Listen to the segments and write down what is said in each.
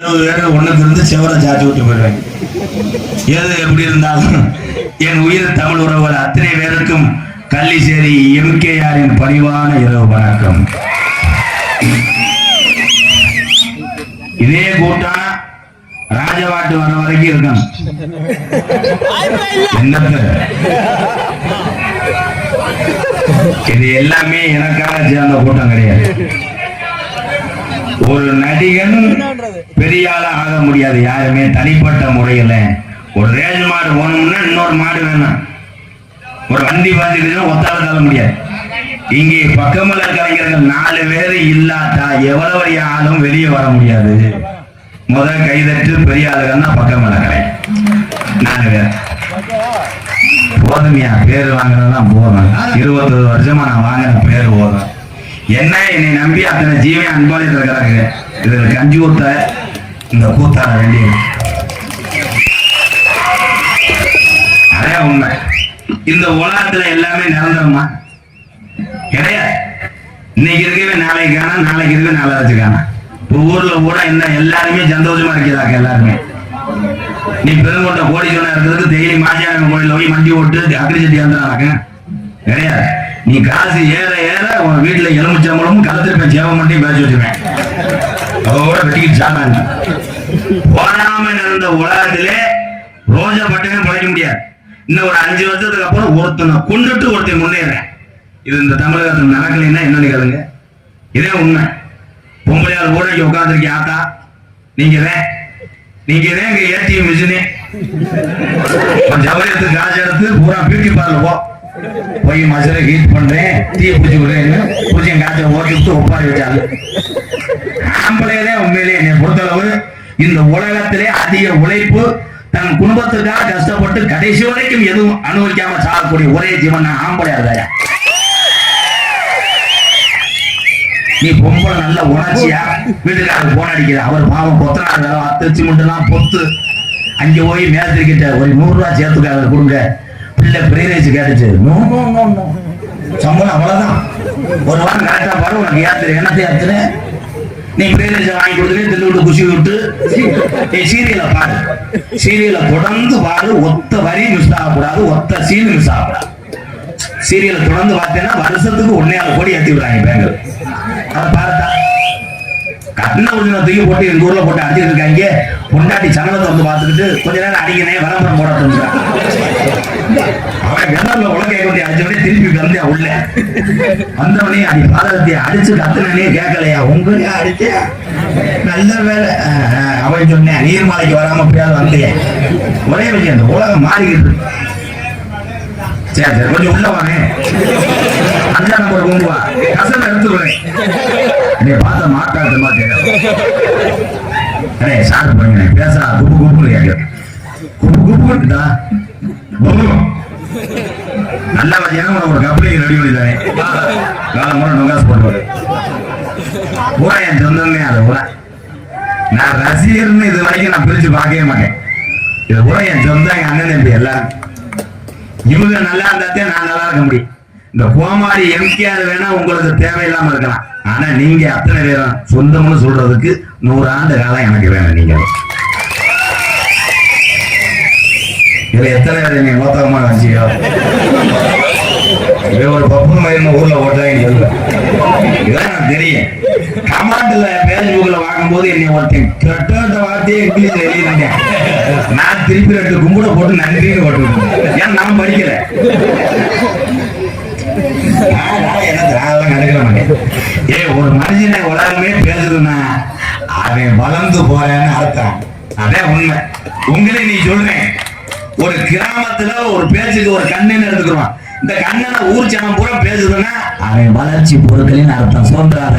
ஒண்ணுக்கு இருந்து செவரை சாச்சி விட்டு போயிடுவாங்க. எது எப்படி இருந்தாலும் என் உயிர் தமிழ் உறவுகள் அத்தனை பேருக்கும் கள்ளிச்சேரி எம்கேஆரின் பணிவான இரவு வணக்கம். இதே கூட்டம் ராஜவாட்டு வர வரைக்கும் இருக்கணும். இது எல்லாமே எனக்காக சேர்ந்த கூட்டம் கிடையாது. ஒரு நடிகன் பெரிய ஆளா ஆக முடியாது யாருமே தனிப்பட்ட முறையில. ஒரு ரேஜ் மாடு போனோம்னா இன்னொரு மாடு வேணும். ஒரு வண்டி பாத்துக்கிட்டா ஒத்தால தள்ள முடியாது. இங்கே பக்கமல்ல கலைஞர்கள் 4 பேர் இல்லாட்டா எவ்வளவு ஆளும் வெளியே வர முடியாது. முதல் கைதட்டு பெரிய ஆளுகள்னா பக்கமல்ல கலை 4 பேர் போதுமையா. பேர் வாங்கினதான் போதும். 21 வருஷமா நான் வாங்கின பேர் போதும். என்ன என்னை நம்பி அத்தனை ஜீவன் அன்பாளியில் இருக்கிறாங்க. இதுல கஞ்சி ஊத்த இந்த கூத்தாட வேண்டிய அதே உண்மை. இந்த உலகத்துல எல்லாமே நிரந்தரமா கிடையாது. இன்னைக்கு இருக்கவே நாளைக்கு காணா, நாளைக்கு இருக்கவே நாளாச்சு காணா. இப்போ ஊர்ல கூட என்ன எல்லாருமே சந்தோஷமா இருக்கிறாங்க. எல்லாருமே நீ பெருங்கோட்டை கோடீஸ்வரனா இருக்கிறதுக்கு டெய்லி மாசியான கோயில போய் மண்டி ஓட்டு அக்ரிசெட்டி வந்துடுறாங்க கிடையாது. நீ காசு ஏற ஏற உன் வீட்டுல எலுமிச்சம்பளமும் களத்துல போய் சேவம் பண்ணி பேசி வச்சுருவேன். அதோட வெட்டிக்கிட்டு சாப்பிடாங்க. போராம நடந்த உலகத்திலே ரோஜா பட்டமே பழைக்க முடியாது. இன்னும் ஒரு 5 வருஷத்துக்கு அப்புறம் ஒருத்தனை கொண்டுட்டு ஒருத்தன் முன்னேறேன். இது இந்த தமிழகத்தில் நடக்கலைன்னா என்ன கேளுங்க. இதே உண்மை. பொம்பளையால் கூட இங்க உட்காந்துருக்கீங்க. ஆத்தா நீங்க இங்க ஏடிஎம் மிஷினே ஜவரியத்துக்கு காசு எடுத்து பூரா பியூட்டி பார்லர் போய் மசாலா ஹீட் பண்றேன், டீ பிடிச்சி விடுறேன்னு பிடிச்ச காய்ச்ச ஓட்டு ஒப்பாரி வச்சாங்க. ஆம்பளையதே உண்மையிலே என்னை பொறுத்தளவு இந்த உலகத்திலே அதிக உழைப்பு தன் குடும்பத்துக்காக கஷ்டப்பட்டு கடைசி வரைக்கும் எதுவும் அனுபவிக்காம சாகக்கூடிய ஒரே ஜீவன் ஆம்பளையார். நீ பொம்பளை நல்ல உணர்ச்சியா வீட்டுக்காரர் போன் அடிக்கிற. அவர் பாவம் கொத்தனார் வேலை திருச்சி மட்டும்லாம் பொத்து அங்க போய் மேஸ்திரி கிட்ட ஒரு 100 ரூபாய் சேர்த்துக்காக கொடுங்க. பிள்ளை பிரேரேஜ் கேட்டுச்சு. சம்பளம் அவ்வளவுதான். ஒரு வாரம் கரெக்டா பாரு உனக்கு ஏத்துரு. என்னத்தை ஏத்துரு? நீ பிரேரேஜ் வாங்கி கொடுத்துட்டு தில்லு விட்டு குசி விட்டு சீரியலை பாரு. சீரியலை தொடர்ந்து பாரு. ஒத்த வரி மிஸ் ஆகக்கூடாது, ஒத்த சீன் மிஸ் ஆகக்கூடாது. சீரியலை தொடர்ந்து பார்த்தேன்னா வருஷத்துக்கு 1.5 கோடி ஏற்றி விடுறாங்க பேங்க். அதை பார்த்தா கட்டின உடனே தூக்கி போட்டு எங்க ஊர்ல போட்டு அடிச்சுட்டு இருக்காங்க. பொண்டாட்டி சனலத்தை வந்து பார்த்துக்கிட்டு கொஞ்ச நேரம் அடிக்கனே விளம்பரம் போட அவன் விளம்பரம் உலக கொண்டு அடிச்சவனே திருப்பி வந்தியா உள்ள வந்தவனே அடி பாதகத்தை அடிச்சு கத்துனே கேட்கலையா உங்களே அடிச்ச நல்ல வேலை. அவன் சொன்னேன் நீர்மலைக்கு வராம எப்படியாவது வந்தேன். ஒரே விஷயம் இந்த உலகம் மாறிக்கிட்டு. சரி சரி கொஞ்சம் உள்ள வாங்க. 5ஆம் நம்பர் கும்புவா கசனை எடுத்துக்கிறேன். என்னை பார்த்த மாட்டாது மாட்டேன். சாப்பிட்டு போங்க பேச குப்பு குப்பு கேட்க குப்பு குப்பு இருக்குதா நல்ல வகையான ஒரு கப்பலை ரெடி பண்ணிதானே காலம் முறை நோகாசு போடுவாரு. பூரா என் சொந்தமே அது பூரா. நான் ரசிகர்னு இது வரைக்கும் நான் பிரிச்சு பார்க்கவே மாட்டேன். இது பூரா என் சொந்தம், என் அண்ணன் தம்பி எல்லாரும். இவங்க நல்லா இருந்தாத்தே நான் நல்லா இருக்க முடியும். இந்த கோமாரி எம்கேஆர் வேணா உங்களுக்கு தேவையில்லாம இருக்கலாம். ஆனா நீங்க அத்தனை பேரும் சொந்தம்னு சொல்றதுக்கு 100 ஆண்டு காலம் எனக்கு வேணும். நீங்க இதுல எத்தனை பேர் நீங்க மொத்தமா வச்சியோ ஒரு பப்பு மயிர்னு ஊர்ல ஓட்டாங்க சொல்ல. இதான் எனக்கு தெரியும். கமாண்ட்ல பேஸ்புக்ல வாங்கும்போது என்னை ஒருத்தன் கெட்ட வார்த்தையே இங்கிலீஷ்ல எழுதிருங்க. நான் திருப்பி 2 கும்பிட போட்டு நன்றின்னு ஓட்டுவேன். ஏன் நான் படிக்கல. ஒரு மனுஷனை உலகமே பேசுதுன்னா அவன் வளர்ந்து போறேன்னு அர்த்தம். அதே உண்மை. உங்களே நீ சொல்றேன். ஒரு கிராமத்துல ஒரு பேச்சுக்கு ஒரு கண்ணன் எடுத்துக்கிறோம். இந்த கண்ணனை ஊர் சனம் பூரா பேசுதுன்னா அவன் வளர்ச்சி பொருட்களின் அர்த்தம். சுதந்திராத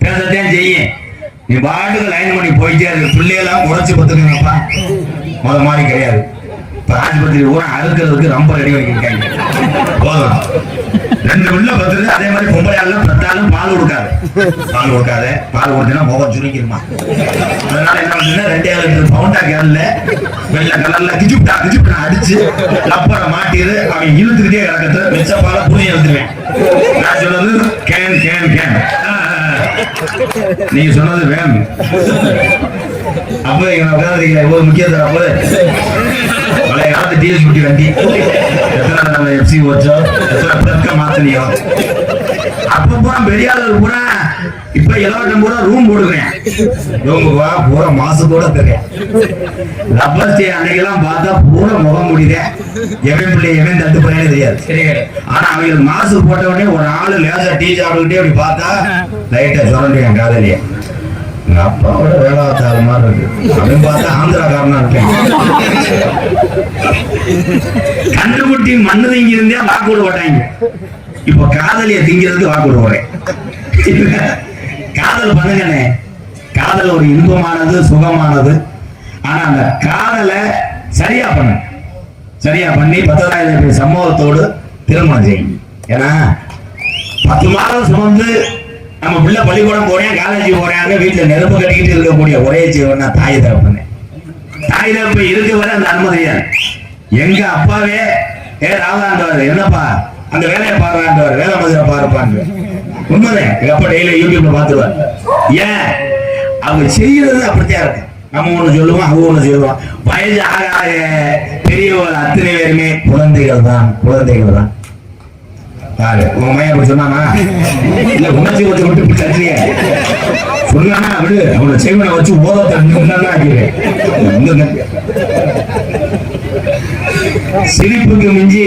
பேசத்தான் செய்யும். நீ பாட்டுக்கு லைன் பண்ணி போயிட்டே இருக்கு. பிள்ளையெல்லாம் உழைச்சு பத்துக்கங்கப்பா. முத மாதிரி கிடையாது. இப்ப ஆஸ்பத்திரி ஊரா அறுக்கிறதுக்கு ரொம்ப ரெடி பண்ணிருக்காங்க. போதும் 2 உள்ள பத்துது. அதே மாதிரி பொம்பளையால பத்தாலும் பால் கொடுக்காது. பால் கொடுத்தா முகம் சுருக்கிருமா. அதனால என்ன பண்ணுங்க 2 பவுண்டா கேரள வெள்ளை கலர்ல கிஜுப்டா அடிச்சு லப்பரை மாட்டிரு. அவன் இழுத்துக்கிட்டே கிடக்கிறது மிச்ச பால புரிய எழுத்துருவேன். நான் சொன்னது கேன். நீங்க சொன்னது வேணும். அப்ப இவன் உட்காந்துருக்கீங்க ஒரு முக்கிய தரப்பு பழைய காலத்து டிஎஸ் குட்டி வண்டி எத்தனை எஃப்சி வச்சோ எத்தனை பிளக்க மாத்தினியோ அப்ப பூரா பெரிய ஆளு பூரா இப்ப எல்லாரும் பூரா ரூம் போடுறேன் ரூமுக்கு வா பூரா மாசத்தோட தெரியும் ரப்பர் ஸ்டே அன்னைக்கெல்லாம் பார்த்தா பூரா முகம் முடியுதேன் எவன் பிள்ளை எவன் தட்டு போறேன்னு தெரியாது ஆனா அவங்களுக்கு மாசு போட்ட உடனே ஒரு ஆளு லேசா டீ சாப்பிட்டுக்கிட்டே அப்படி பார்த்தா லைட்டா சுரண்டி என் காதலிய எங்க அப்பாவோட வேளாத்தாள் மாதிரி இருக்கு அப்படின்னு பார்த்தா ஆந்திராக்காரனா இருக்கேன் கண்டுபிட்டி மண்ணு திங்கி இருந்தே வாக்குடு போட்டாங்க இப்ப காதலிய திங்கிறதுக்கு வாக்குடு போறேன் காதல் பண்ணுங்கண்ணே காதல் ஒரு இன்பமானது சுகமானது ஆனா அந்த காதலை சரியா பண்ணு சரியா பண்ணி 10,000 சம்பவத்தோடு திருமணம் செய்யும் ஏன்னா 10 மாதம் சுமந்து நம்ம பிள்ளை பள்ளிக்கூடம் போறேன் காலேஜ் போறாங்க வீட்டுல நெருப்பு கட்டிக்கிட்டு இருக்கக்கூடிய ஒரே ஜீவனா தாய் தகப்பனே தாய் தகப்ப இருக்க வரை அந்த அனுமதியா எங்க அப்பாவே ராதாண்டவர் என்னப்பா அந்த வேலையை பாருவாண்டவர் வேலை மதுரை பாருப்பாங்க உண்மைதான் எங்க அப்பா டெய்லி யூடியூப்ல பாத்துருவார் ஏன் அவங்க செய்யறது அப்படித்தான் இருக்கு நம்ம ஒண்ணு சொல்லுவோம் அவங்க ஒண்ணு சொல்லுவோம் வயது ஆக ஆக பெரியவர்கள் அத்தனை பேருமே குழந்தைகள் தான் பாரு உங்க மையம் அப்படி சொன்னானா இல்ல உணர்ச்சி வச்சு விட்டு தட்டிய சொன்னானா விடு அவங்கள செய்வனை வச்சு ஓத தண்ணி சிரிப்புக்கு மிஞ்சி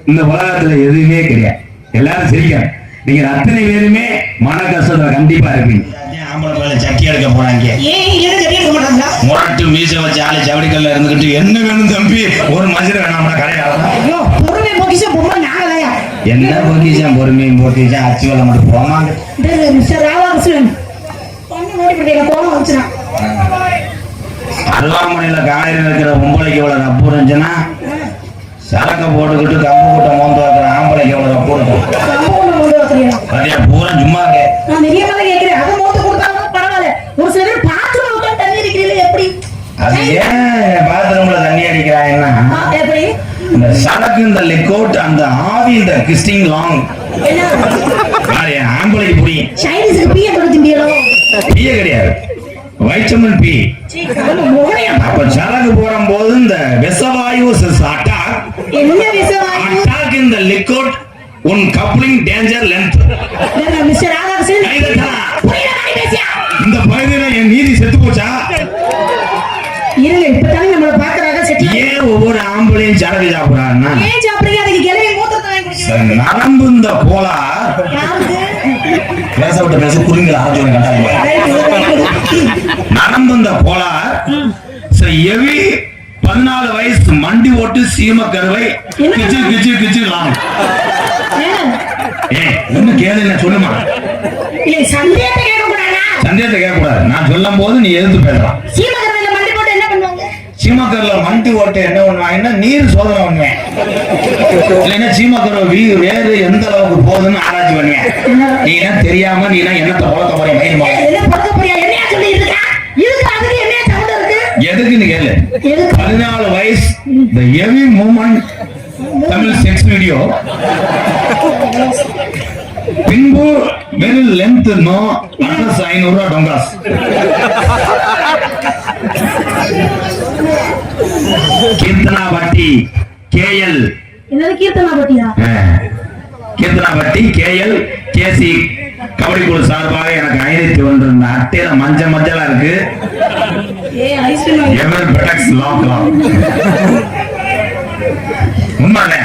இந்த உலகத்துல எதுவுமே கிடையாது எல்லாரும் சிரிக்காங்க நீங்க அத்தனை பேருமே மன கஷ்டத்துல கண்டிப்பா இருப்பீங்க சக்கி எடுக்க போனாங்க முரட்டு மீச வச்சு ஆளு சவடிக்கல்ல இருந்துகிட்டு என்ன வேணும் தம்பி ஒரு மனுஷன் வேணாம்னா கிடையாது என்ன பொக்கிஷம் பொறுமையும் பொக்கிஷம் அச்சு வேலை மட்டும் போனாங்க அருவாமனையில காலையில் இருக்கிற பொம்பளைக்கு எவ்வளவு கப்பு இருந்துச்சுன்னா சரக்க போட்டுக்கிட்டு கம்பு கூட்ட மோந்து வைக்கிற ஆம்பளைக்கு எவ்வளவு கப்பு இருக்கும் அதே பூரா சும்மா அது ஏன் பாத்ரூம்ல தண்ணி அடிக்கிறாங்கன்னா இந்த சரக்கு இந்த லிக்விட் அந்த ஆவி இந்த கிறிஸ்டிங் லாங் ஆம்பளைக்கு புரியும் பிய கிடையாது வைட்டமின் பி அப்ப சரக்கு போடும் போது இந்த விஷவாயு அட்டாக் இந்த லிக்விட் உன் கப்ளிங் டேஞ்சர் லென்த் இந்த பகுதியில என் நீதி செத்து போச்சா ஏன் ஒவ்வொரு ஆம்பளையும் சரக்கு சாப்பிடுறாருன்னா நரம்பு இந்த போலா பேசப்பட்ட பேச குறுங்கிற நரம்பு இந்த போலா எவி 14 வயசு மண்டி ஓட்டு சீம கருவை கிச்சு கிச்சு கிச்சு ஒண்ணு கேளு சொல்லுமா சந்தேகத்தை கேட்க கூடாது நான் சொல்லும் போது நீ எதிர்த்து பேசலாம் சீமக்கர்ல மண்டி ஓட்டு என்ன பண்ணுவாங்கன்னா நீர் சோதனை பண்ணுவேன் இல்லைன்னா சீமக்கரை வேறு எந்த அளவுக்கு போகுதுன்னு ஆராய்ச்சி பண்ணுவேன் நீ என்ன தெரியாம நீ என்னத்தை வளர்த்த போறேன் எதுக்குன்னு கேளு 14 வயசு the heavy movement Tamil sex video பின்பு வெரி லென்த் நோ அட்ரஸ் 500 ரூபாய் டொங்காஸ் கீர்த்தனாபட்டி கேஎல் கீர்த்தனாபட்டி கேஎல் கேசி கபடி குழு சார்பாக எனக்கு 501 அட்டையில மஞ்சளா இருக்கு உண்மையில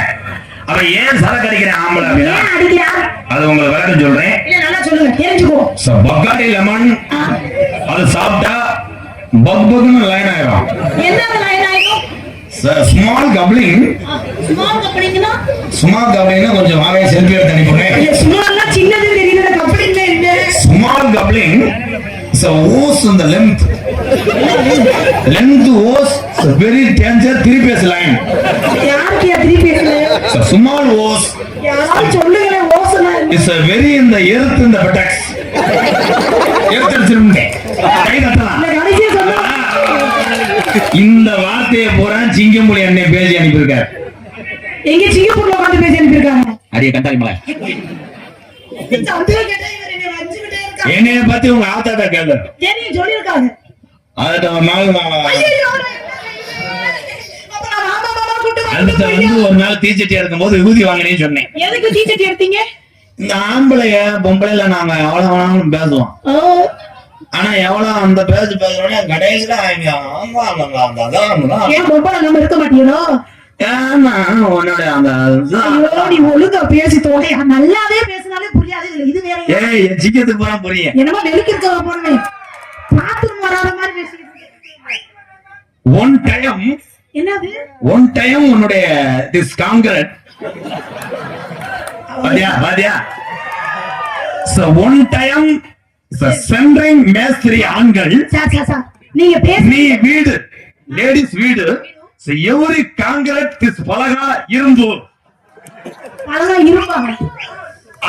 அவ ஏன் சரக்கு அடிக்கிறேன் ஆம்பளை அப்படின்னா அது உங்களுக்கு விளக்கம் சொல்றேன் பக்காட்டி லெமன் அது சாப்பிட்டா பக்பக்னு லைன் ஆயிரும் ஸ்மால் கப்ளிங் கொஞ்சம் வாங்க செல்ஃபி எடுத்து அனுப்பிடுறேன் ஸ்மால் கப்ளிங் ஓஸ் இந்த length hose very danger 3 phase line small hose is a very in the earth in the buttocks கை தட்டலாம் இந்த வார்த்தையை பூரா சிங்கம்புலி அண்ணே பேசி அனுப்பியிருக்காரு எங்க சிங்கப்பூர்ல உட்கார்ந்து பேசி அனுப்பியிருக்காங்க அடியே கண்டாரி மலை என்னைய பத்தி உங்க ஆத்தாட்ட கேளு சொல்லியிருக்காங்க அதுட்ட ஒரு நாள் நான் ஐயையோ, அப்ப நான் மாமா மாமா கூட்டு அடுத்த வந்து ஒரு நாள் தீச்சட்டி இருக்கும்போது விபூதி வாங்கினேன்னு சொன்னேன். எதுக்கு டீச்சர் எடுத்தீங்க? இந்த ஆம்பளைய பொம்பளைல நாங்க எவ்வளவு வேணாலும் பேசுவோம். ஓ, ஆனா எவ்வளவு அந்த பேசுறோன்னே கடைசியில அவங்க அதான் ஏன் பொம்பளை நம்ம இருக்க மாட்டீங்களோ? ஏன்னா உன்னோட அந்த ஐயோ, நீ ஒழுங்கா பேசி தோலையா, நல்லாவே பேசினாலே புரியாது. இதுல இது வேற ஏய் என் சிக்கத்துக்கு போனா புரியும். என்னமோ வெளுக்கிருக்க போனே பாத்ரூம் வராத மாதிரி பேசிக்கிட்டு ஒன் டைம் என்னது? உன்னுடைய this concrete Bathiya so one time the centering மேஸ்திரி ஆண்கள் சார் நீங்க பேசி நீ வீடு லேடிஸ் வீடு so every concrete this பலகா இரும்பு அதெல்லாம் இருப்பாங்க.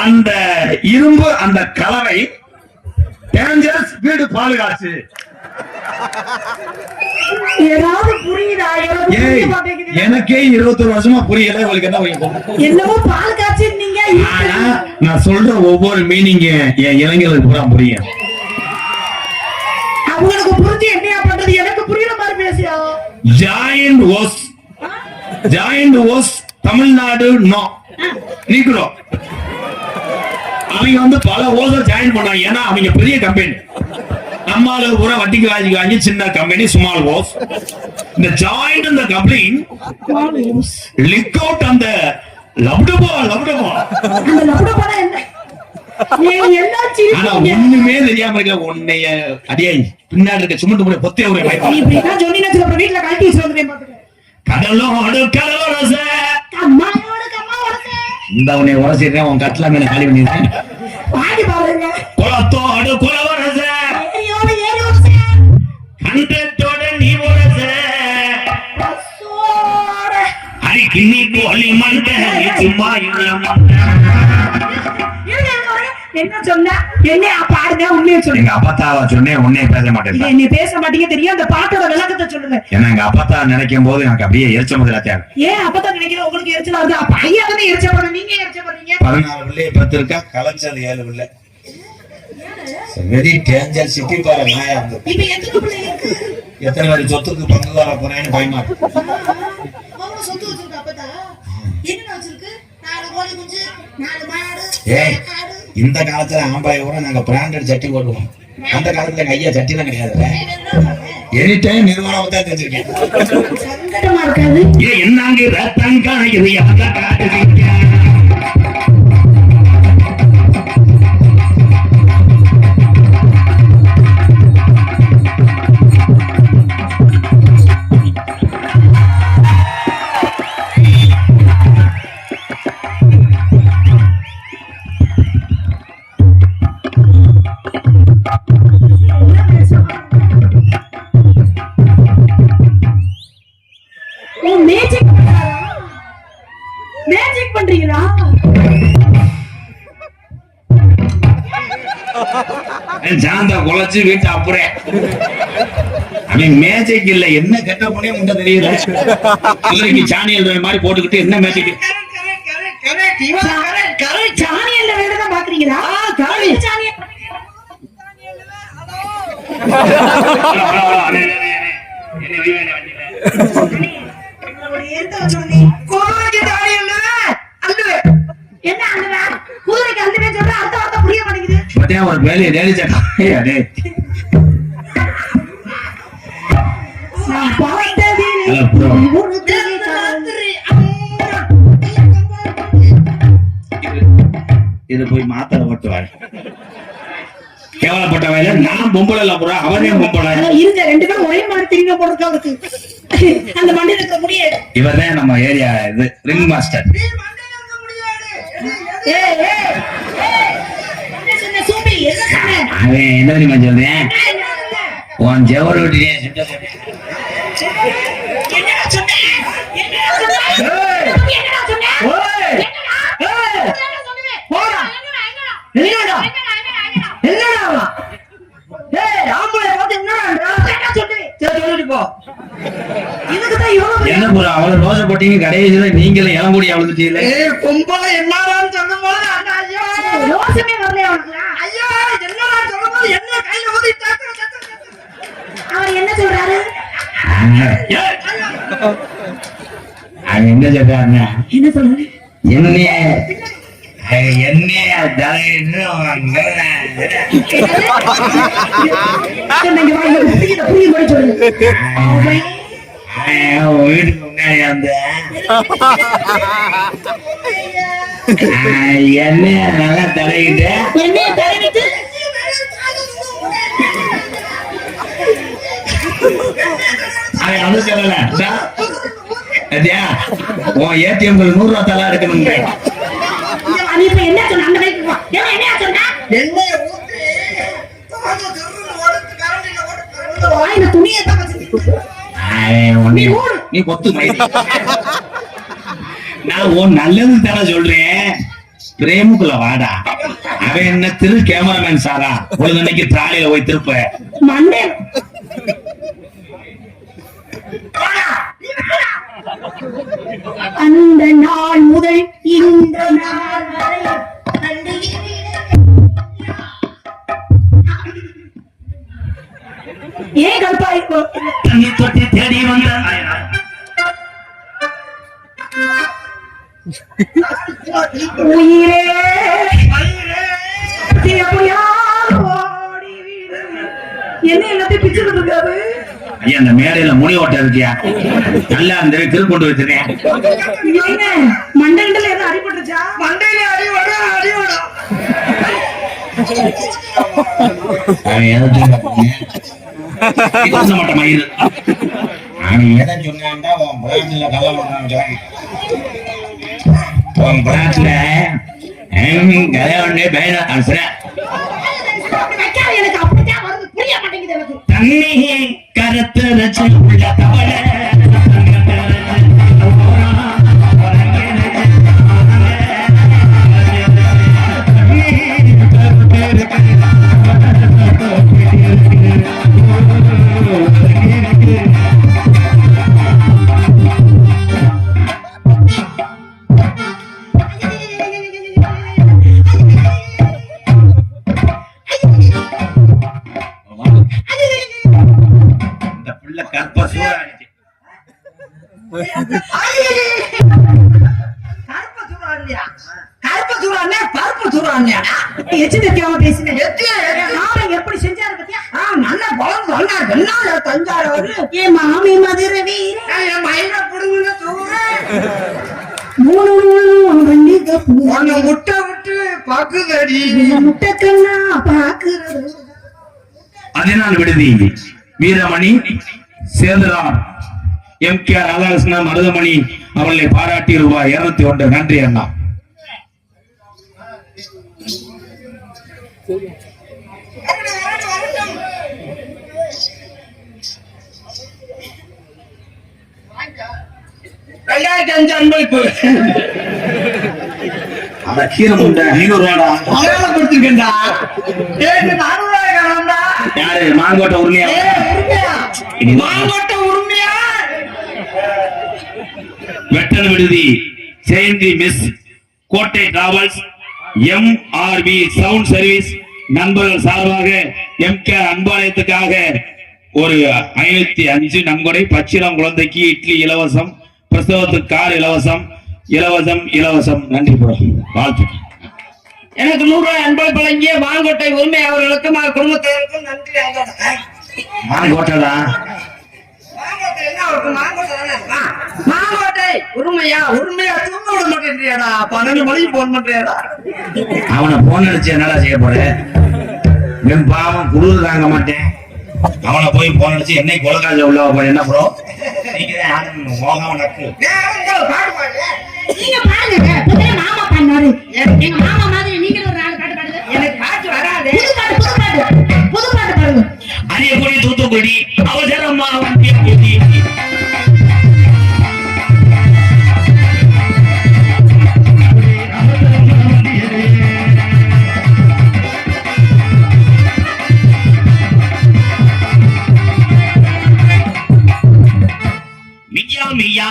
அந்த இரும்பு அந்த கலவை டேஞ்சரஸ் வீடு பாதுகாச்சு. ஏதாவது புரியுதா? எனக்கு ஏய் புரிய மாட்டேங்குது. எனக்கே 21 வருஷமா புரியல. உங்களுக்கு என்ன புரியும்? என்னமோ பால் காய்ச்சிருந்தீங்க. ஆனா நான் சொல்ற ஒவ்வொரு மீனிங் என் இளைஞர்களுக்கு பூரா புரியும். அவங்களுக்கு புரிஞ்சு என்னையா பண்றது? எனக்கு புரியுற மாதிரி பேசியா? Joint hose Tamil Nadu no நீக்குறோம். அவங்க வந்து பல ஓசர் ஜாயின் பண்ணாங்க. ஏன்னா அவங்க பெரிய கம்பெனி. நம்மால பூரா வட்டிக்கு வாங்கி சின்ன கம்பெனி ஸ்மால் ஓஸ். இந்த ஜாயிண்ட் இந்த கம்பெனி லிக் அவுட் அந்த லப்டபா அந்த லபடபா என்ன? நீங்க என்ன ஆனா சிரிப்பீங்க? ஒண்ணுமே தெரியாம இருக்க உன்னைய அடியாய் பின்னாடி இருக்க சுமந்து கூட பொத்தே ஒரு நீ இப்படிதான் சொன்னீங்கன்னா அப்புறம் வீட்டுல கழட்டி வச்சு வந்துட்டேன் பாத்துக்க. கடலோடு கலவரச அம்மாவோட கம்மாவோட இந்த உன்னை உரசிடுறேன். உன் கட்டல மேல காலி பண்ணிடுறேன். பாடி பாருங்க. குளத்தோடு குலவரச ஏரியோட ஏரியோட கண்டத்தோட நீ உரச பஸ்ஸோட அரிக்கிண்ணி கோழி மண்டை சும்மா என்ன சொன்ன? என்ன பாருங்க, உண்மையை சொல்லுங்க. எங்க அப்பத்தாவா சொன்னேன். உன்னே பேச மாட்டேன். என்ன பேச மாட்டீங்க தெரியும். அந்த பாட்டோட விளக்கத்தை சொல்லுங்க. ஏன்னா எங்க அப்பத்தா நினைக்கும் போது எனக்கு அப்படியே எரிச்ச முதலா தேவை. ஏன் அப்பதான் நினைக்கிறேன் உங்களுக்கு எரிச்சலா இருக்கு? அப்ப ஐயா தானே எரிச்சல் பண்ண, நீங்க எரிச்சல் பண்ணீங்க. 14 பிள்ளை 10 இருக்கா, கலைச்சது 7 பிள்ளை. வெரி டேஞ்சர் சிட்டி பாரு நாயா. இப்ப எத்தனை பிள்ளைங்க இருக்கு? எத்தனை பேர் சொத்துக்கு பங்கு வர போறேன்னு பயமா இருக்கு. அவங்க சொத்து வச்சிருக்க அப்பதா என்ன வச்சிருக்கு? 4 கோழி குஞ்சு, 4 மாடு, ஏய், 4 ஆடு. இந்த காலத்துல ஆம்பளை கூட நாங்க பிராண்டட் சட்டி போடுவோம். அந்த காலத்துல எங்க ஐயா சட்டிலாம் கிடையாது. எனி டைம் நிர்வாணம் தான் தெரிஞ்சிருக்கேன். சங்கடமா இருக்காது? ஏ என்னங்க ரத்தங்கா இது யாரா காட்டுறீங்க? மேஜிக் பண்றீங்களா? சாந்தா குலைச்சு வீட்டு அப்புறேன். அவன் மேஜிக் இல்ல, என்ன கெட்ட பண்ணே முன்ன தெரியல. இவருக்கு சாணி எழுதுற மாதிரி போட்டுக்கிட்டு என்ன மேஜிக்? சாணி என்ற வேலைதான் பாக்குறீங்களா? சாணி ஒரு வேலையை இது போய் மாத்திர ஓட்டுவாள். கேவலப்பட்ட வேலை. நான் பொம்பளை இல்ல புறா, அவனே பொம்பளை. இருங்க, 2 பேரும் ஒரே மாதிரி தெரியுங்க போறதுக்கு அவருக்கு அந்த மண்டையில இருக்க முடியாது. இவர்தான் நம்ம ஏரியா இது ரிங் மாஸ்டர். அவன் என்ன தெரியுமா சொல்றேன்? உன் ஜெவர் விட்டு என்ன புறா அவ்வளவு ரோசை போட்டீங்க, கடைசியில நீங்களும் இளங்குடி அவ்வளவு பொம்பளை என்னடான்னு சொன்ன போது ரோசமே வரல அவனுக்கு. ஐயோ என்னடா சொல்லும் போது என்ன கையில ஊதி அவர் என்ன சொல்றாரு? அவன் என்ன சொல்றாருன்னா, என்ன சொல்றாரு? என்னைய தலைன்னு வீட்டுக்கு முன்னாடி அந்த என்னைய நல்லா தலையிட்டு என்னைய தடவிட்டு அவன் அது சொல்லல உன் ஏடிஎம் 100 ரூபா தலா இருக்கணும். நீ இப்ப என்ன சொன்ன? அந்த கைக்கு போ. என்ன சொன்னா? வாயில துணியை தான் வச்சிருக்க. நீ கொத்து மயிறு. நான் உன் நல்லது தானே சொல்றேன். பிரேமுக்குள்ள வாடா. அவன் என்ன திரு கேமராமேன் சாரா பொழுதுனைக்கு தாலியில போய் திருப்ப மண்டே அந்த நாள் முதல் இந்த நாள் வரை ஏன் கல்பாய் தண்ணி தொட்டி தேடி வந்த உயிரே என்ன எல்லாத்தையும் பிச்சுட்டு இருக்காரு. ஐயா அந்த மேடையில முனி ஓட்ட இருக்கியா? நல்லா அந்த திரு கொண்டு வச்சிருக்கேன். மண்டையில ஏதோ அடிபட்டுச்சா? மண்டையில அடிபடும். அவன் எதை மாட்ட மயிறு. அவன் எதை சொன்னான்டா உன் பிராட்ல கல்யாணம் உன் பிராட்ல கல்யாணே பயனா எனக்கு அப்படித்தான் வருது, புரிய மாட்டேங்குது எனக்கு. தண்ணி கருத்து ரச்சு உள்ள தவளை எப்படி செஞ்சாரு பத்தியா? நல்ல பலம் சொன்னார். தஞ்சாவூர் என் மாமி மதுரை முட்டை விட்டு பாக்குதடி முட்டை கண்ணா பாக்குறது. 14 விடுதி வீரமணி சேதுராம் MK ராதாகிருஷ்ணன் மருதமணி அவர்களை பாராட்டி ரூபாய் 201. நன்றி அண்ணா. அன்பளிப்பு கீரை முண்டை 500 ரூபாடா கொடுத்துருக்கேன்டா. யாரு மாங்கோட்டை உரிமையா? மாங்கோட்டை உரிமையா? வெட்டன விடுதி ஜெயந்தி மிஸ் கோட்டை டிராவல்ஸ் MRB சவுண்ட் சர்வீஸ் நண்பர்கள் சார்பாக MK அன்பாலயத்துக்காக ஒரு 505 நன்கொடை. பச்சிளம் குழந்தைக்கு இட்லி இலவசம், பிரசவத்துக்கு கார் இலவசம். நன்றி வாழ்த்து. எனக்கு 100 ரூபாய் அன்பளிப்பு வழங்கிய மாங்கோட்டை உரிமை அவர்களுக்கும் குடும்பத்தினருக்கும் நன்றி. மாங்கோட்டை மாங்கோட்டை உரிமையா தூங்க விட மாட்டேன்றியாடா? 12 மணிக்கு போன் பண்றியாடா? அவனை போன் அடிச்சு என்னடா செய்ய போற? என் பாவம் குளிர் தாங்க மாட்டேன். அவனை போய் போன் அடிச்சு என்னை கொலகாஜ உள்ள போற என்ன ப்ரோ? நீங்க பாருங்க, மாமா பண்ணாரு. எங்க மாமா மாதிரி நீங்களும் ஒரு 4 பாட்டு பாடுங்க. எனக்கு பாட்டு வராது. புது பாட்டு பாடுங்க. அரியக்குடி தூத்துக்குடி அவசரமா வண்டிய கூட்டி மியா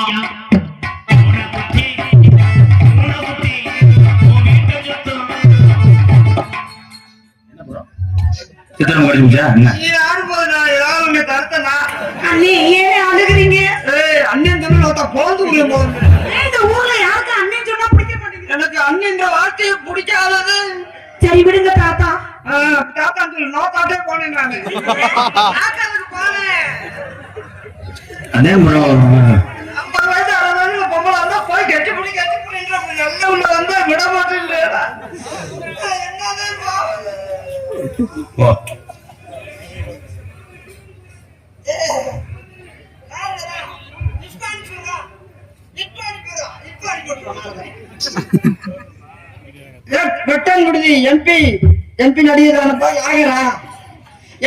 சித்திரம் படிச்சுச்சா? நீ ஆடும்போது நான் ஏதாவது கருத்தை அண்ணே ஏன் அழுகுறீங்க? அண்ணன் சொன்ன நோத்தா போதுக்குள்ள போதும். இந்த ஊர்ல யாருக்கு அண்ணன் சொன்னா பிடிக்க மாட்டேங்குது. எனக்கு அண்ணன்ற வார்த்தையை பிடிக்காதது. சரி விடுங்க தாத்தா. தாத்தா நோத்தாட்டே போனேன் நானு. தாத்தாவுக்கு போனேன். அதே ப்ரோ 50 வயசு 60 வயசுல பொம்பளை வந்தா போய் கெட்டி பிடின்ற நல்ல உள்ள வந்தா விட மாட்டேன். என்னது போ வெட்டன்குடி எம்பி நடிகரானப்பா யாகரா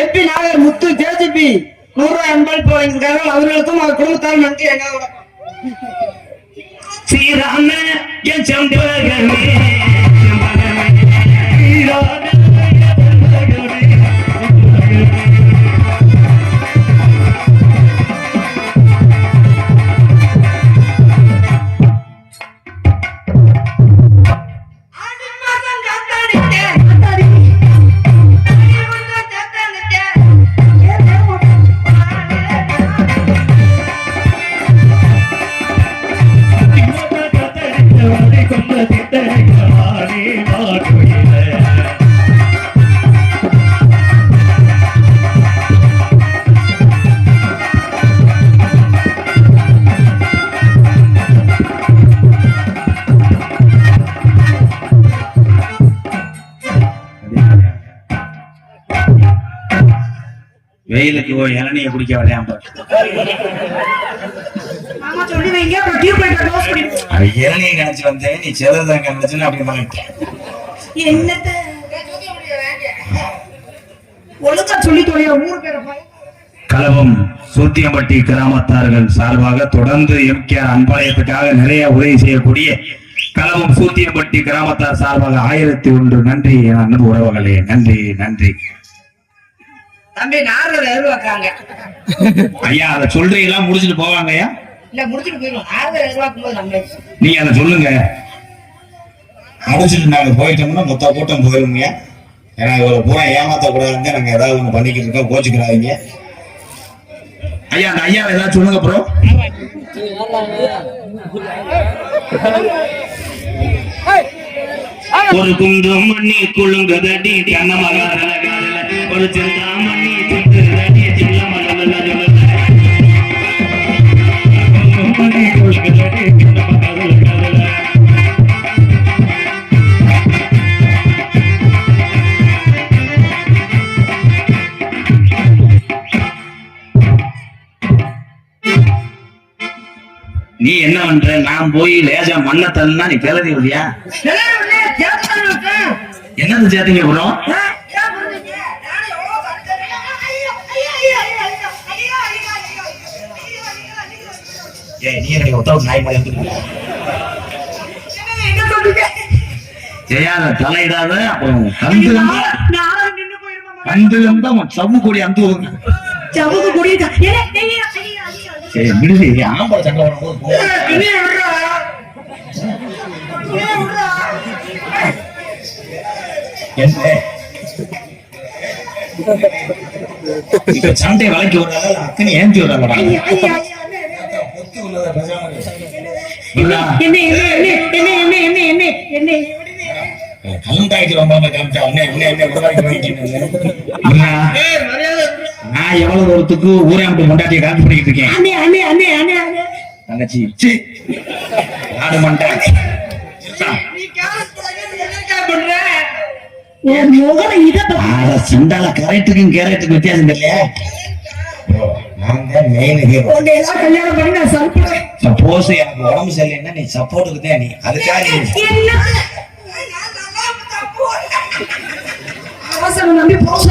எம்பி நாகர் முத்து ஜேஜிபி 100 ரூபாய் அன்பளிப்பு வழங்கியிருக்கார்கள். அவர்களுக்கும் அவர் குடும்பத்தால் நன்றி. எங்களோட ஸ்ரீராம என் செம்பகமே வெயிலுக்கு இளநியை குடிக்க வரையாம மாமா சொல்லி வைங்க. அப்புறம் டியூப் லைட் க்ளோஸ் பண்ணி. இளநியை நினைச்சு வந்தேன், நீ செலதான் நினைச்சுன்னு அப்படி பண்ணிட்டேன். என்னத்த ஒழுங்கா சொல்லி தொலைய ஊர் பேர கலவம் சூத்தியம்பட்டி கிராமத்தார்கள் சார்பாக தொடர்ந்து எம்கேஆர் அன்பாலயத்துக்காக நிறைய உதவி செய்யக்கூடிய கலவம் சூத்தியம்பட்டி கிராமத்தார் சார்பாக 1001 நன்றி அன்பு உறவுகளே. நன்றி நன்றி தம்பி நாரதர் எதிர்பார்க்காங்க. ஐயா. அதை சொல்றீங்களா? முடிச்சுட்டு போவாங்க ஐயா. இல்ல முடிச்சுட்டு போயிடும். நாரதர் எதிர்பார்க்கும் போது நம்ம நீங்க அதை சொல்லுங்க. முடிச்சுட்டு நாங்க போயிட்டோம்னா மொத்த கூட்டம் போயிருங்க. ஏன்னா இவ்வளவு பூரா ஏமாத்த கூடாதுங்க. நாங்க ஏதாவது ஒண்ணு பண்ணிக்கிட்டு இருக்கோம், கோச்சுக்கிறாதீங்க ஐயா. அந்த ஐயா ஏதாவது சொல்லுங்க ப்ரோ. ஒரு குண்டும் மண்ணி குழுங்குதடி கண்ணமகாதல ஒரு சிந்தாமணி சுந்துதடி சொல்ல மலல மணி குழுங்குதடி கண்ணமகாதல காதல. நீ என்ன பண்ற? நான் போய் லேசா மண்ணை தள்ளினா நீ கிளறி விடியா? என்னது சேர்த்தீங்க ப்ரோ? நீ எனக்கு ஒத்த நாய் மாதிரி செய்யாத தலையிடாத. அப்புறம் கண்டு சவு கூடி அந்த சவுக்கு குடிச்சா சரி விடுதி ஆம்பளை சண்டை வரும்போது சண்டை வளைக்கி விடுறாங்க. அத்தனை ஏஞ்சி விடுறாங்க. கலந்தாய்க்கு ரொம்ப நான் எவ்வளவு தூரத்துக்கு ஊரே கொண்டாட்டிய காத்து பண்ணிட்டு இருக்கேன். தங்கச்சி நாடு மண்டா சண்டால கரெக்டுக்கும் கேரட்டுக்கும் வித்தியாசம் இல்லையா? சப்போஸ் எனக்கு உடம்பு சரியில்லைன்னா நீ சப்போர்ட்டுக்கு தான். நீ அதுக்காக நம்பி போச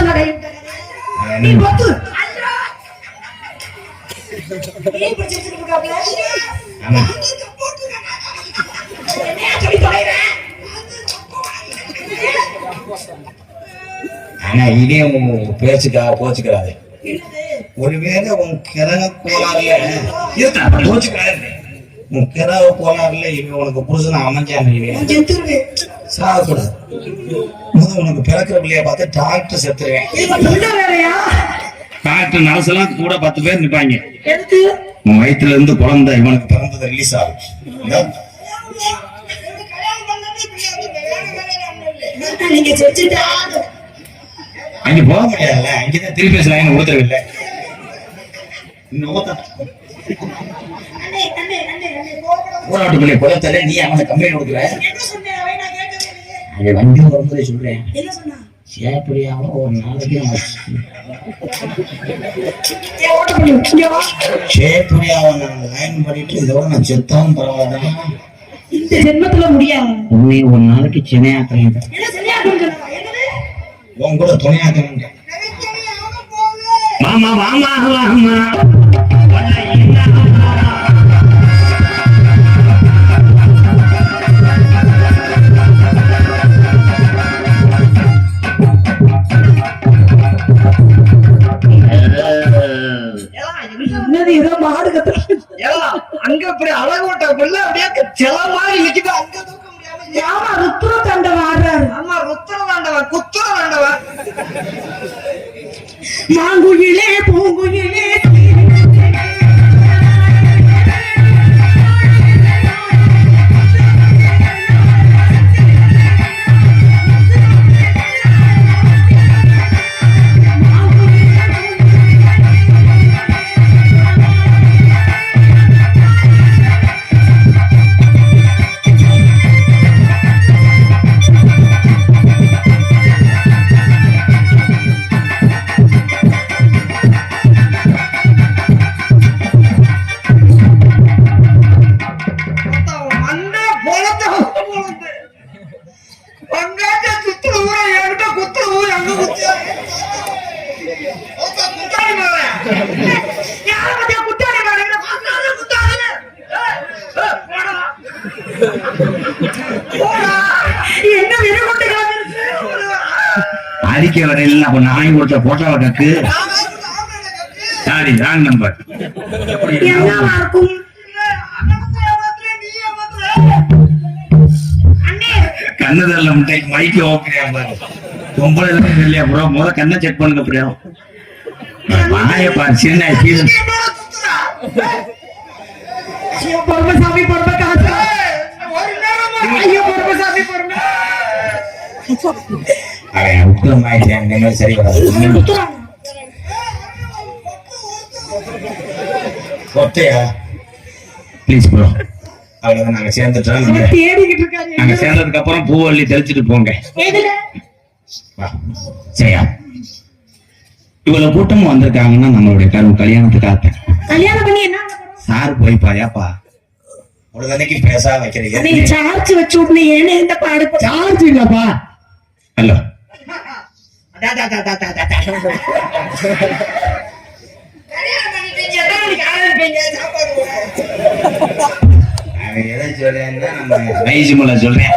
ஆனா இனியும் பேச்சுக்கா போச்சுக்கிறாரு. ஒருவேளை உன் கிரக கோளாறுல போச்சுக்கிறாரு. உன் கிரக கோளாறுல இவன் உனக்கு புருஷன் அமைஞ்சான் சாகக்கூடாது. உனக்கு பிறக்கிற பிள்ளைய பார்த்து டாக்டர் செத்துருவேன். வேறையா டாக்டர் நர்ஸ் எல்லாம் கூட 10 பேர் நிப்பாங்க. எதுக்கு? உன் வயிற்றுல இருந்து குழந்தை இவனுக்கு பிறந்தது ரிலீஸ் ஆகும். நீங்க செஞ்சுட்டா அங்க போக முடியாதுல்ல, அங்கதான் திருப்பி லைன் ஊத்துறவில்லை. ஊராட்டுக்குள்ளே குளத்துல நீ அவனை கம்ப்ளைண்ட் கொடுக்குற. அது வண்டி வரும்போது சொல்றேன். சேப்படியாவும் ஒரு நாளைக்கு சேப்படியாவும் நான் லைன் பண்ணிட்டு இதோட நான் செத்தாலும் பரவாயில்ல. இந்த ஜென்மத்துல முடியாது. உண்மை ஒரு நாளைக்கு சினையாக்கிறேன். உன் கூட துணையாக்கிறேன். மாமா மாமா மாமா என்னது ஏதோ மாடு கத்து அங்க அப்படி அழகோட்ட பிள்ளை அப்படியே சில மாதிரி நிக்குது. அங்க தூக்க முடியாம ஆமா ருத்ர தாண்டவம் ஆடுறாரு. ஆமா ருத்ர தாண்டவன் குத்துற தாண்டவன். மாங்குயிலே பூங்குயிலே அடிக்க வரையில அப்ப நாய் கொடுத்த போட்டோவை கக்கு. Sorry wrong number. கண்ணதல்ல முட்டை மைக்கு ஓகே பாரு. பொம்பளை இல்லையா ப்ரோ, முத கண்ணை செக் பண்ணுங்க ப்ரோ. மாய பாரு சின்ன பொறுமசாமி பொறுமை காசு. ஐயோ பொறுமசாமி பொறுமை. சரி வராது. ஒத்தையா ப்ளீஸ் ப்ரோ. அவ்வளவுதான், நாங்க சேர்ந்துட்டோம். தேடிக்கிட்டு இருக்காங்க. நாங்க சேர்ந்ததுக்கு அப்புறம் பூவள்ளி தெளிச்சுட்டு போங்க. சரியா? இவ்வளவு கூட்டமும் வந்திருக்காங்கன்னா நம்மளுடைய கல்யாணத்துக்கு ஆத்தேன். கல்யாணம் பண்ணி என்ன சார் போய்ப்பா ஏப்பா ஒரு தண்ணிக்கு பேசா வைக்கிறீங்க. நீ சார்ஜ் வச்சு விட்டு ஏன்னு இந்த பாடு சார்ஜ் இல்லப்பா. ஹலோ எதை சொல்றேன்னா நம்ம வைஜிமுல சொல்றேன்.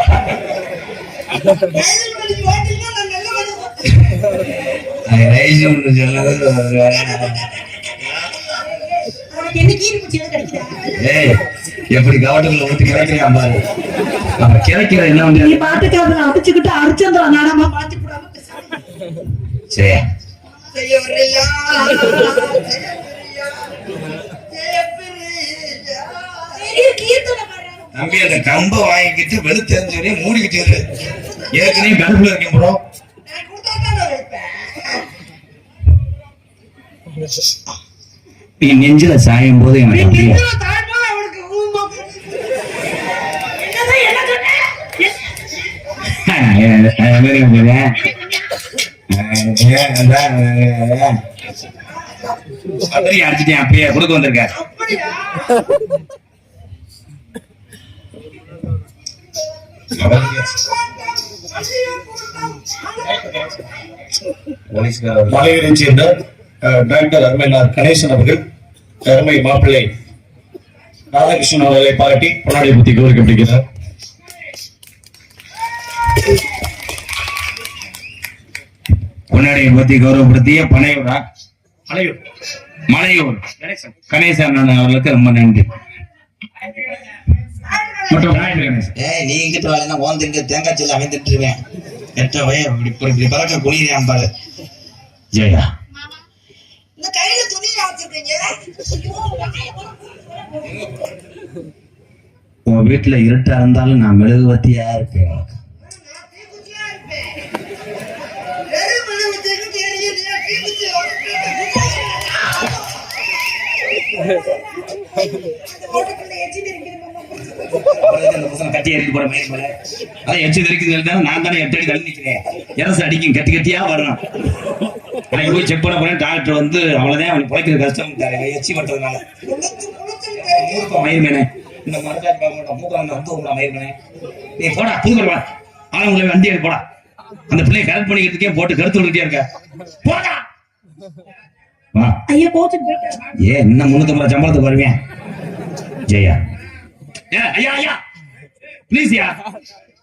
எப்படி கவட்டத்துல ஊத்தி கிடைக்கிறேன் பாரு. நம்ம கிடைக்கிற என்ன வந்து பாட்டுக்காக அடிச்சுக்கிட்டு அரிச்சந்திரன் நாடாமா மாத்தி போடாம சரி தம்பி அந்த கம்ப வாங்கிக்கிட்டு வெளுத்தெறிஞ்சு மூடிக்கிட்டு இரு. ஏற்கனவே கடுப்புல இருக்கேன் ப்ரோ. நீ நெஞ்சில சாயும் போது எனக்கு அடிச்சுட்டேன். அப்பயே கொடுக்க வந்திருக்காரு. மலையரைச் சேர்ந்த டாக்டர் அருமைநாத் கணேசன் அவர்கள் அருமை மாப்பிள்ளை ராதாகிருஷ்ணன் அவர்களை பாராட்டி பொன்னாடை புத்தி கௌரவிக்கப்படுகிறார். பொன்னாடையை பத்தி கௌரவப்படுத்திய பனையூரா மலையூர் கணேசன் அவர்களுக்கு ரொம்ப நன்றி. நீங்கிட்டு வரலாம் ஓந்திங்க தேங்காய்ச்சியில் அமைந்துட்டுருவேன். இப்படி பறக்க குளிரேன் பாரு. ஜெயா இந்த கையில துணி வச்சிருக்கீங்க. ஐயோ, வாயை மூடு. உன் வீட்டுல இருட்டா இருந்தாலும் நான் மெழுகுவத்தியா இருப்பேன். நான் தீக்குச்சியா இருப்பேன். வெறும் மெழுகுவர்த்திக்கு தேடியே தீக்குச்சி ஓட்டுக்குள்ள எச்சி தெரிக்கிறது. கட்டி எறிட்டு போற மயிர் மேல அதான் எச்சு தெரிக்கிறது. நான் தானே 8 அடி தள்ளி நிக்கிறேன். இரசு அடிக்கும், கட்டி கட்டியா வரணும். நான் போய் செக் பண்ண போறேன். டாக்டர் வந்து அவ்வளவுதான் அவனுக்கு பிழைக்கிற கஷ்டம் எச்சி பண்றதுனால. மயிர் மேனே இந்த மரக்காட்டு மூக்க வந்து மயிர் மேனே நீ போடா புதுக்கடா ஆளுங்களை வண்டி எடுத்து போடா. அந்த பிள்ளைய கரெக்ட் பண்ணிக்கிறதுக்கே போட்டு கருத்து விட்டுட்டே இருக்க. போடா ஐயா கோச்சு இன்னும் 350 சம்பளத்துக்கு வருவேன். ஜெயா ஐயா ஐயா ப்ளீஸ் யா,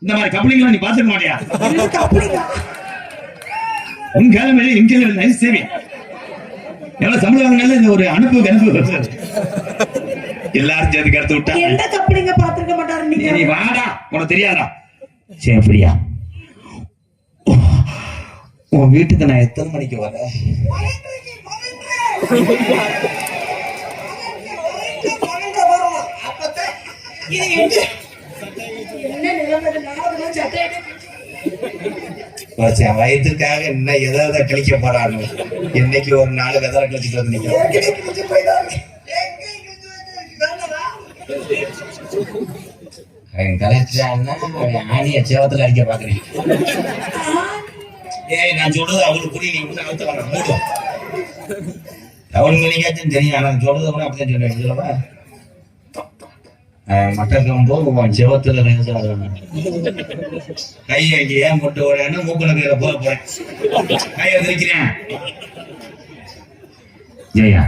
இந்த மாதிரி கப்ளிங்லாம் நீ பாத்துக்க மாட்டியா? உன் கேள்வி இங்கே நைஸ் சேவி எவ்வளவு சம்பளம் வாங்கினாலும் இந்த ஒரு அனுப்பு எல்லாரும் சேர்ந்து கருத்து விட்டா எந்த கப்ளிங்க பாத்துக்க மாட்டாரு. நீ வாடா, உனக்கு தெரியாதா? சரி பிரியா, உன் வீட்டுக்கு நான் எத்தனை மணிக்கு வரேன்? வயிற்றுக்காக என்ன எதை கழிக்க போறாங்க. என்னைக்கு ஒரு 4 வெதரை கழிச்சுட்டு வந்து கலைச்சான்னா ஆணிய சேவத்துல அடிக்க பாக்குறேன். நான் சொல்றது அவளுக்கு புரிய, நீ வந்து அவுத்து வர மூடும் அவளுக்கு நீங்காச்சும் தெரியும். ஆனா சொல்றது கூட அப்படிதான் சொல்லுவேன். சொல்லவா மட்டக்கம் செவத்துல கையை ஏன் போட்டு வரேன்னு மூக்குல கையில போக போறேன். கையை தெரிக்கிறேன். ஜெயா,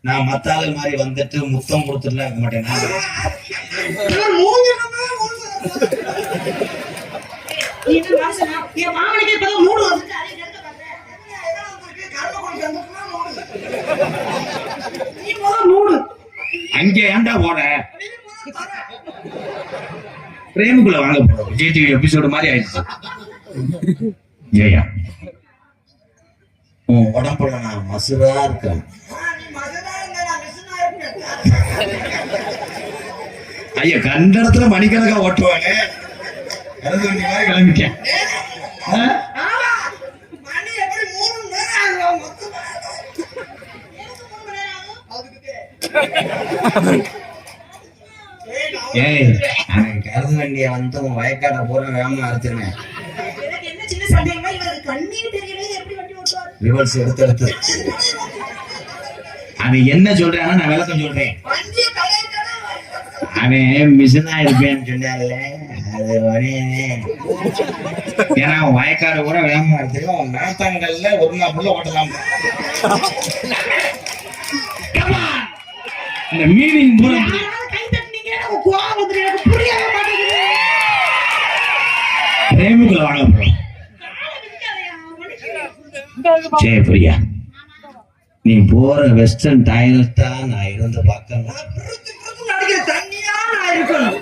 நான் மத்தாளு மாதிரி வந்துட்டு முத்தம் கொடுத்துட்டுலாம் இருக்க மாட்டேன். அங்கே ஏன்டா போற? பிரேமுக்குள்ள வாங்க போறோம். விஜய் டிவி எபிசோடு மாதிரி ஆயிடுச்சு. ஜெயா, உன் உடம்புல நான் மசுரா இருக்கேன். ஐயா கண்ட இடத்துல மணிக்கணக்கா ஓட்டுவாங்க. கிளம்பிட்டேன். ஏய், கருது வண்டிய வந்து வயக்காட பூரா வேகமா அறுத்துருவேன். ரிவர்ஸ் எடுத்து அவன் என்ன சொல்றான்னா நான் விளக்கம் சொல்றேன். அவன் மிஷினா இருப்பேன்னு சொன்னார்ல, அது வரேனே. ஏன்னா அவன் வயக்காடு கூட வேகமா அறுத்துருவேன். அவன் நாத்தாங்கல்ல ஒரு நாள் புள்ள ஓட்டலாம். இந்த மீனிங் பூரா பிரேமுக்குள்ள வாங்க போறோம். சரி பிரியா, நீ போற வெஸ்டர்ன் டாய்லெட் தான் நான் இருந்து பார்க்கணும். தண்ணியா நான் இருக்கணும்.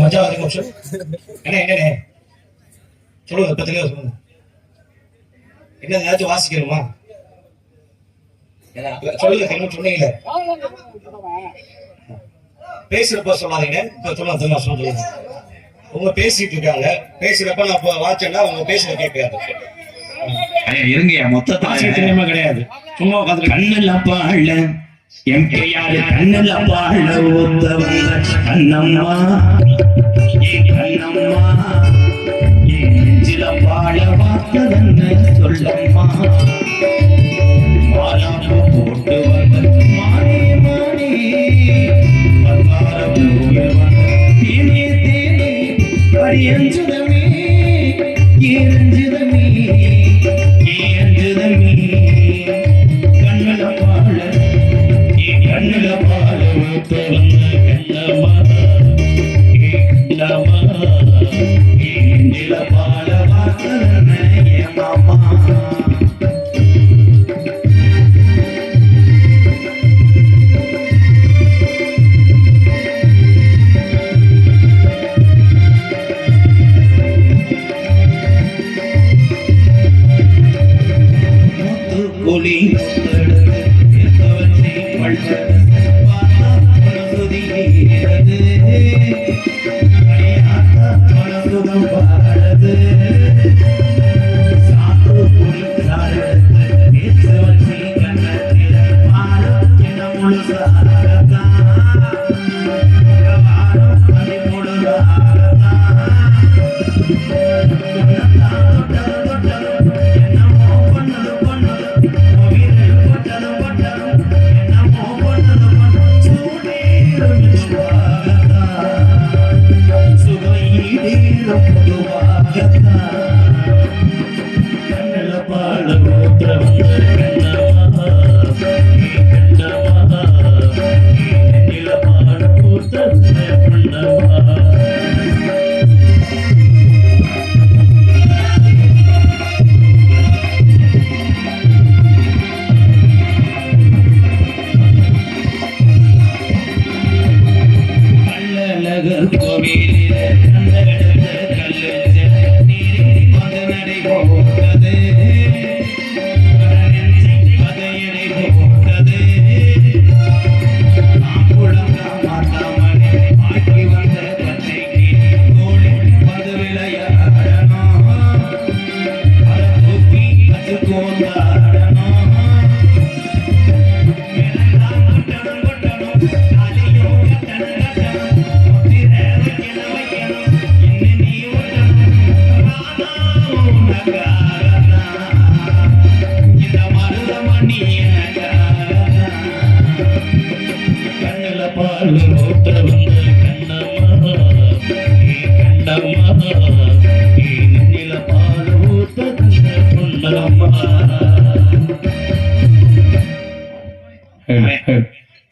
மச்சான் ஒரு நிமிஷம். என்ன சொல்லுங்க, இப்ப தெளிவா சொல்லுங்க. என்ன ஏதாச்சும் வாசிக்கணுமா? சொல்லுங்க, சொன்னீங்க பேசுறப்ப சொல்லாதீங்க. இப்ப சொல்லுங்க. உங்க பேசிட்டு இருக்காங்க, பேசுறப்ப நான் வாட்சேன்னா உங்க பேசுற கேட்காது. இருங்க, மொத்த தெரியுமா கிடையாது. சும்மா உட்காந்து கண்ணில் அப்பாள் என் பெரியாரு கண்ணில் அப்பாள் ஒத்தவங்க கண்ணம்மா கண்ணம்மா நெஞ்சில பாழ பார்த்ததென்ன சொல்லம்மா மாலாப்பு போட்டு வந்த மானே மானே பத்தார தேனே தேனே படியஞ்சுதமே ஏரஞ்சுதமே ஏரஞ்சுதமே கண்ணில பாழ கண்ணில பாழ ஒத்தவங்க கண்ணம்மா நெஞ்சில பாழ பார்த்ததென்ன ஏமாமா.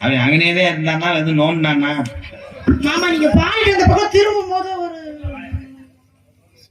அவன் அங்கனேதான் இருந்தானா வந்து நோண்டானா மாமா நீங்க பாடிட்டு அந்த பக்கம் திரும்பும் போது ஒரு